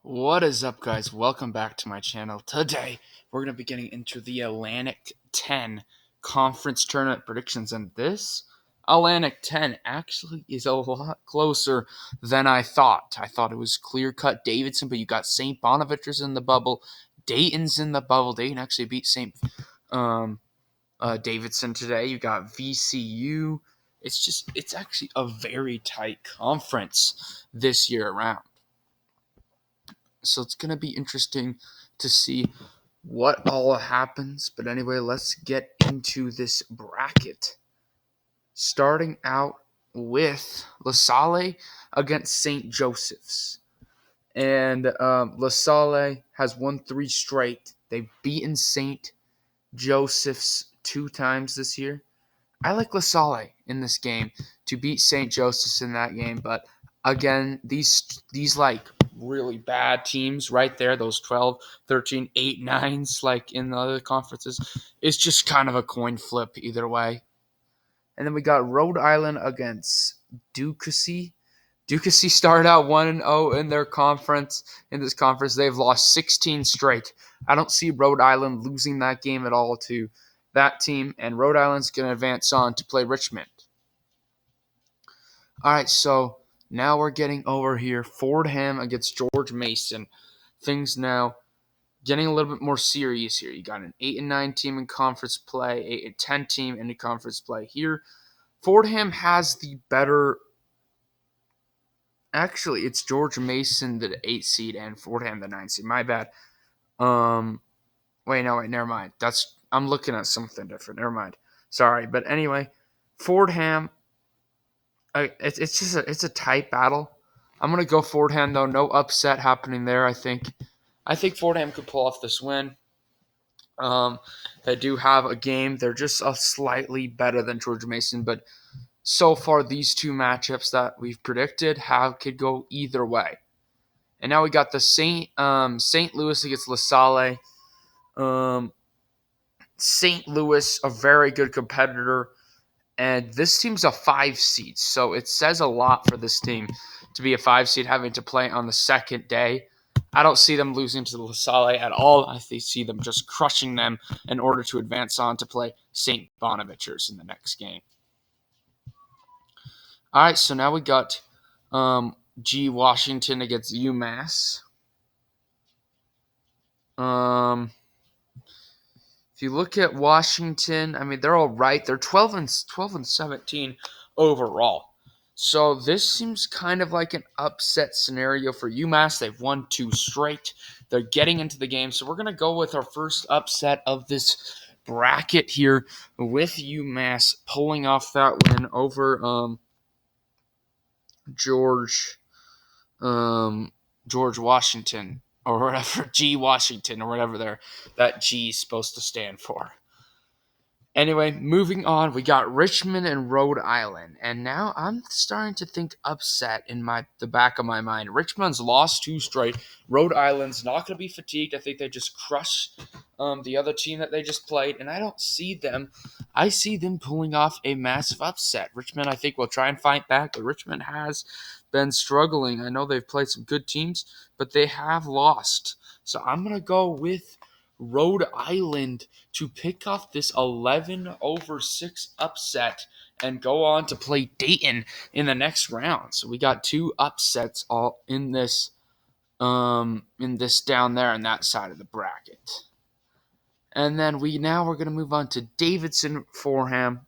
What is up, guys? Welcome back to my channel. Today, we're going to be getting into the Atlantic 10 Conference Tournament predictions, and this Atlantic 10 actually is a lot closer than I thought. I thought it was clear-cut Davidson, but you got St. Bonaventure's in the bubble. Dayton's in the bubble. Dayton actually beat Davidson today. You got VCU. It's actually a very tight conference this year around. So it's going to be interesting to see what all happens. But anyway, let's get into this bracket. Starting out with Lasalle against St. Joseph's. And Lasalle has won 3 straight. They've beaten St. Joseph's 2 times this year. I like Lasalle in this game to beat St. Joseph's in that game, but again, these like really bad teams right there, those 12, 13, 8, 9s like in the other conferences, it's just kind of a coin flip either way. And then we got Rhode Island against Ducassee. Ducassee started out 1-0 in their conference. In this conference, they've lost 16 straight. I don't see Rhode Island losing that game at all to that team, and Rhode Island's going to advance on to play Richmond. All right, so now we're getting over here. Fordham against George Mason. Things now getting a little bit more serious here. You got an 8-9 team in conference play, 8-10 team in conference play here. Fordham has the better. Actually, it's George Mason, the 8 seed, and Fordham, the 9 seed. My bad. Wait, never mind. I'm looking at something different. Never mind. Sorry, but anyway, Fordham. It's a tight battle. I'm gonna go Fordham though. No upset happening there. I think Fordham could pull off this win. They do have a game. They're just a slightly better than George Mason, but so far these 2 matchups that we've predicted could go either way. And now we got the St. Louis against Lasalle. St. Louis, a very good competitor, and this team's a 5 seed, so it says a lot for this team to be a 5 seed, having to play on the second day. I don't see them losing to the Lasalle at all. I see them just crushing them in order to advance on to play St. Bonaventure's in the next game. All right, so now we got G. Washington against Umass. If you look at Washington, I mean, they're all right. They're 12 and 17 overall. So this seems kind of like an upset scenario for UMass. They've won 2 straight. They're getting into the game. So we're going to go with our first upset of this bracket here with UMass pulling off that win over George Washington, or whatever, G. Washington, or whatever that G is supposed to stand for. Anyway, moving on, we got Richmond and Rhode Island, and now I'm starting to think upset in the back of my mind. Richmond's lost 2 straight. Rhode Island's not going to be fatigued. I think they just crushed the other team that they just played, and I don't see them. I see them pulling off a massive upset. Richmond, I think, will try and fight back, but Richmond has been struggling. I know they've played some good teams, but they have lost. So I'm going to go with Rhode Island to pick off this 11-6 upset and go on to play Dayton in the next round. So we got 2 upsets all in this down there on that side of the bracket. And then we're going to move on to Davidson Fordham.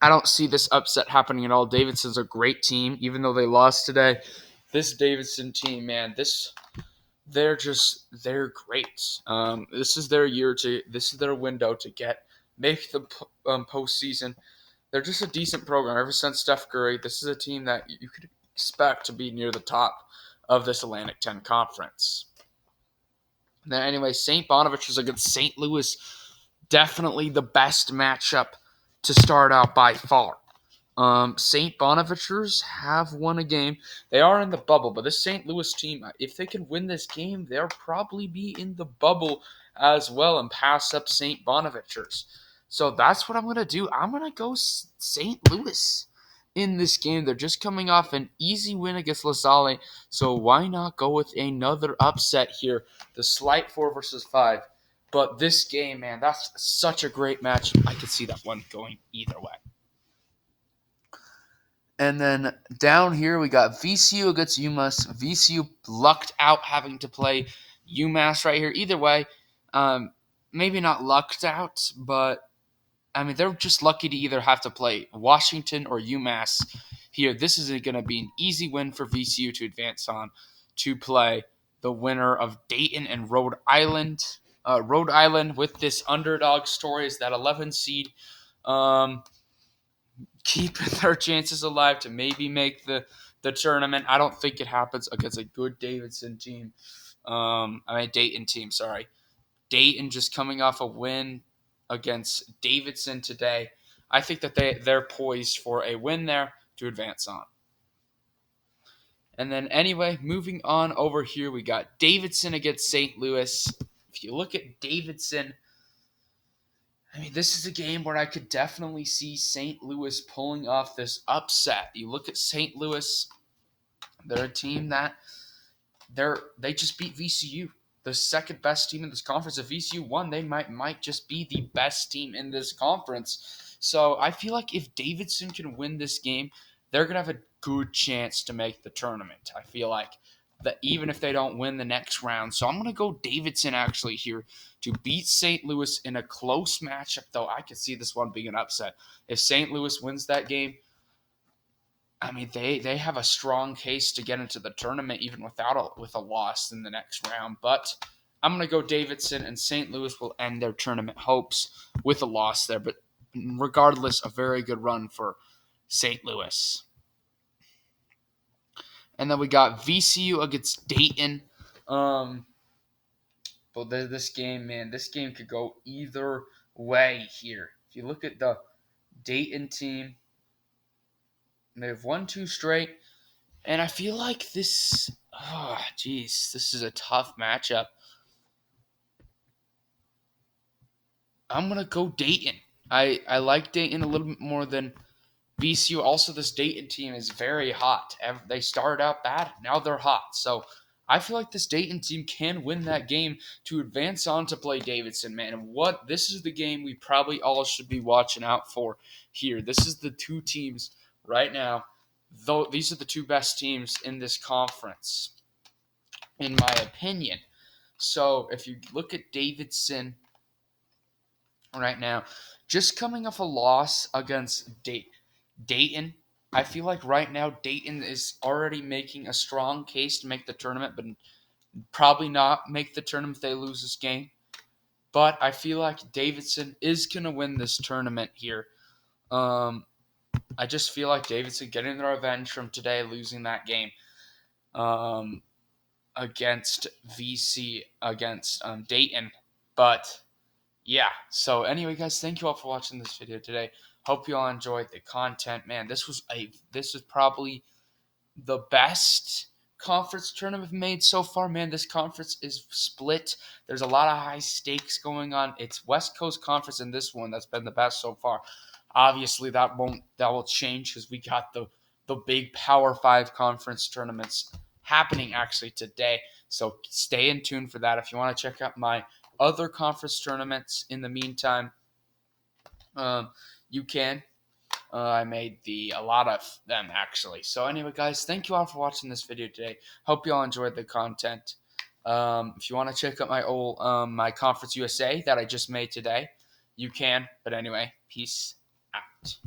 I don't see this upset happening at all. Davidson's a great team, even though they lost today. This Davidson team, man, they're great. This is their this is their window to make the postseason. They're just a decent program. Ever since Steph Curry, this is a team that you could expect to be near the top of this Atlantic 10 conference. Then anyway, St. Bonaventure's against St. Louis, definitely the best matchup to start out by far. St. Bonaventure's have won a game. They are in the bubble, but this St. Louis team, if they can win this game, they'll probably be in the bubble as well and pass up St. Bonaventure's. So that's what I'm going to do. I'm going to go St. Louis in this game. They're just coming off an easy win against Lasalle, so why not go with another upset here? The slight 4-5. But this game, man, that's such a great match. I could see that one going either way. And then down here, we got VCU against Umass. VCU lucked out having to play Umass right here. Either way, maybe not lucked out, but I mean, they're just lucky to either have to play Washington or UMass here. This is going to be an easy win for VCU to advance on to play the winner of Dayton and Rhode Island. Rhode Island with this underdog story is that 11 seed. Keeping their chances alive to maybe make the tournament. I don't think it happens against a good Davidson team. Dayton team, sorry. Dayton just coming off a win against Davidson today. I think that they're poised for a win there to advance on. And then anyway, moving on over here, we got Davidson against St. Louis. If you look at Davidson, I mean, this is a game where I could definitely see St. Louis pulling off this upset. You look at St. Louis, they're a team that they just beat VCU, the second best team in this conference. If VCU won, they might just be the best team in this conference. So I feel like if Davidson can win this game, they're going to have a good chance to make the tournament. I feel like that even if they don't win the next round. So I'm going to go Davidson actually here to beat St. Louis in a close matchup, though I could see this one being an upset. If St. Louis wins that game, I mean, they have a strong case to get into the tournament even with a loss in the next round. But I'm going to go Davidson, and St. Louis will end their tournament hopes with a loss there. But regardless, a very good run for St. Louis. And then we got VCU against Dayton. But this game, man, this game could go either way here. If you look at the Dayton team, they've won 2 straight. And I feel like this is a tough matchup. I'm going to go Dayton. I like Dayton a little bit more than VCU. Also, this Dayton team is very hot. They started out bad. Now they're hot. So I feel like this Dayton team can win that game to advance on to play Davidson, man. And this is the game we probably all should be watching out for here. This is the 2 teams right now. Though these are the 2 best teams in this conference, in my opinion. So if you look at Davidson right now, just coming off a loss against Dayton, I feel like right now Dayton is already making a strong case to make the tournament, but probably not make the tournament if they lose this game. But I feel like Davidson is going to win this tournament here. I just feel like Davidson getting their revenge from today, losing that game against Dayton. But yeah, so anyway, guys, thank you all for watching this video today. Hope you all enjoyed the content. Man, this was probably the best conference tournament we've made so far. Man, this conference is split. There's a lot of high stakes going on. It's West Coast Conference and this one that's been the best so far. Obviously, that will change because we got the big Power 5 conference tournaments happening actually today. So stay in tune for that. If you want to check out my other conference tournaments in the meantime, you can. I made a lot of them actually. So anyway, guys, thank you all for watching this video today. Hope you all enjoyed the content. If you want to check out my Conference USA that I just made today, you can. But anyway, peace out.